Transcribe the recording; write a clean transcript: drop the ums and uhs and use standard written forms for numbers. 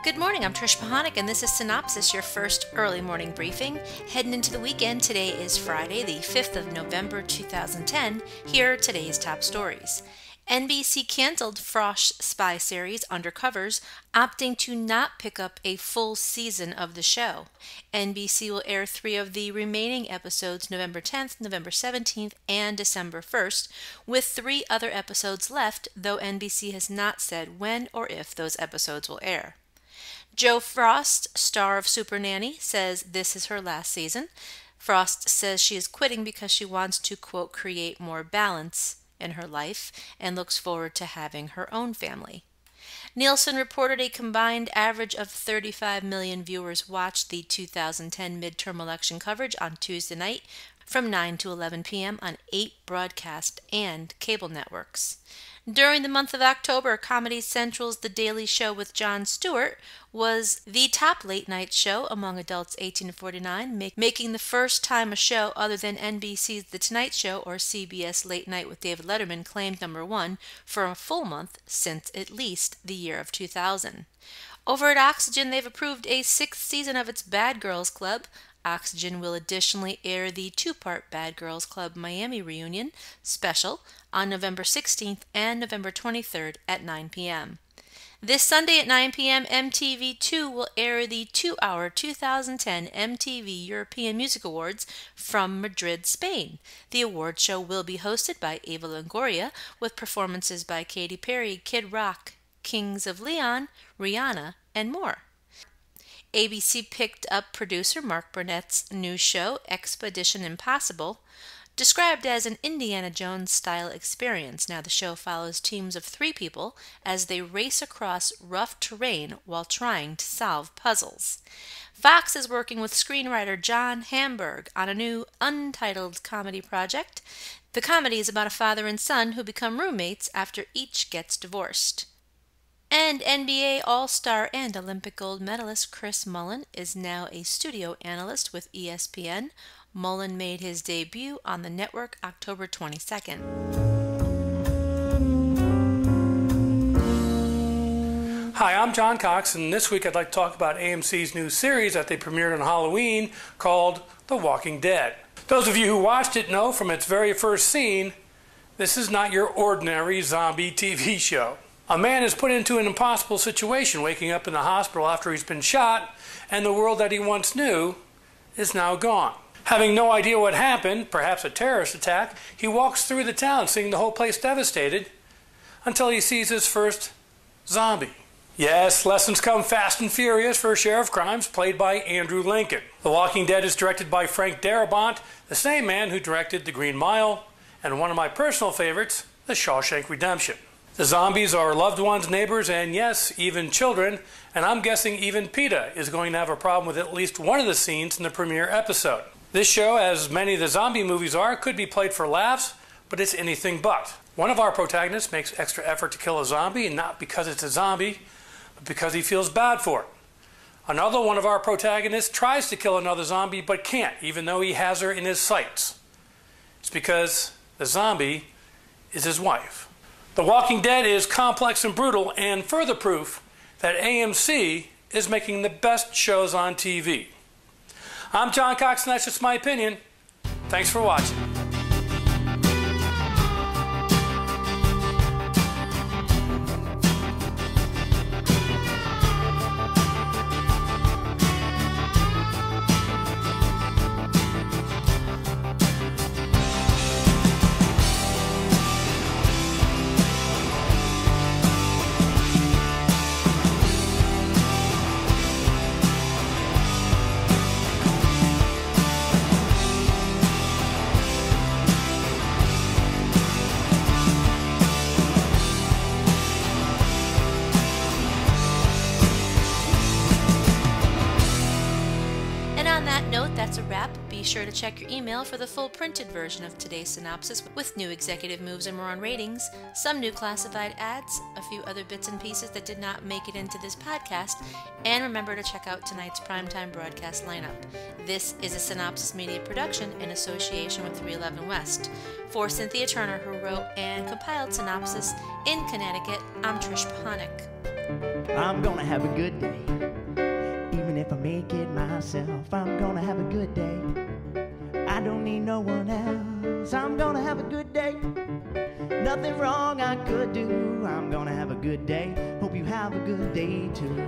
Good morning, I'm Trish Pahanik, and this is Cynopsis, your first early morning briefing. Heading into the weekend, today is Friday, the 5th of November, 2010. Here are today's top stories. NBC canceled frosh spy series Undercovers, opting to not pick up a full season of the show. NBC will air 3 of the remaining episodes November 10th, November 17th, and December 1st, with 3 other episodes left, though NBC has not said when or if those episodes will air. Jo Frost, star of Super Nanny, says this is her last season. Frost says she is quitting because she wants to, quote, create more balance in her life and looks forward to having her own family. Nielsen reported a combined average of 35 million viewers watched the 2010 midterm election coverage on Tuesday night from 9 to 11 p.m. on 8 broadcast and cable networks. During the month of October, Comedy Central's The Daily Show with Jon Stewart was the top late-night show among adults 18 to 49, making the first time a show other than NBC's The Tonight Show or CBS Late Night with David Letterman claimed #1 for a full month since at least the year of 2000. Over at Oxygen, they've approved a 6th season of its Bad Girls Club. Oxygen will additionally air the 2-part Bad Girls Club Miami reunion special on November 16th and November 23rd at 9 p.m. This Sunday at 9 p.m., MTV2 will air the 2-hour 2010 MTV European Music Awards from Madrid, Spain. The award show will be hosted by Eva Longoria, with performances by Katy Perry, Kid Rock, Kings of Leon, Rihanna, and more. ABC picked up producer Mark Burnett's new show, Expedition Impossible, described as an Indiana Jones-style experience. Now, the show follows teams of 3 people as they race across rough terrain while trying to solve puzzles. Fox is working with screenwriter John Hamburg on a new untitled comedy project. The comedy is about a father and son who become roommates after each gets divorced. And NBA All-Star and Olympic gold medalist Chris Mullin is now a studio analyst with ESPN. Mullin made his debut on the network October 22nd. Hi, I'm John Cox, and this week I'd like to talk about AMC's new series that they premiered on Halloween called The Walking Dead. Those of you who watched it know from its very first scene, this is not your ordinary zombie TV show. A man is put into an impossible situation, waking up in the hospital after he's been shot, and the world that he once knew is now gone. Having no idea what happened, perhaps a terrorist attack, he walks through the town seeing the whole place devastated until he sees his first zombie. Yes, lessons come fast and furious for Sheriff Grimes, played by Andrew Lincoln. The Walking Dead is directed by Frank Darabont, the same man who directed The Green Mile, and one of my personal favorites, The Shawshank Redemption. The zombies are loved ones, neighbors, and yes, even children, and I'm guessing even PETA is going to have a problem with at least one of the scenes in the premiere episode. This show, as many of the zombie movies are, could be played for laughs, but it's anything but. One of our protagonists makes extra effort to kill a zombie, and not because it's a zombie, but because he feels bad for it. Another one of our protagonists tries to kill another zombie, but can't, even though he has her in his sights. It's because the zombie is his wife. The Walking Dead is complex and brutal, and further proof that AMC is making the best shows on TV. I'm John Cox, and that's just my opinion. Thanks for watching. That's a wrap. Be sure to check your email for the full printed version of today's synopsis with new executive moves and more on ratings, some new classified ads, a few other bits and pieces that did not make it into this podcast, and remember to check out tonight's primetime broadcast lineup. This is a Cynopsis Media production in association with 311 West. For Cynthia Turner, who wrote and compiled Cynopsis in Connecticut, I'm Trish Pahanik. I'm gonna have a good day. Even if I make it myself, I'm gonna have a good day. I don't need no one else. I'm gonna have a good day. Nothing wrong I could do. I'm gonna have a good day. Hope you have a good day too.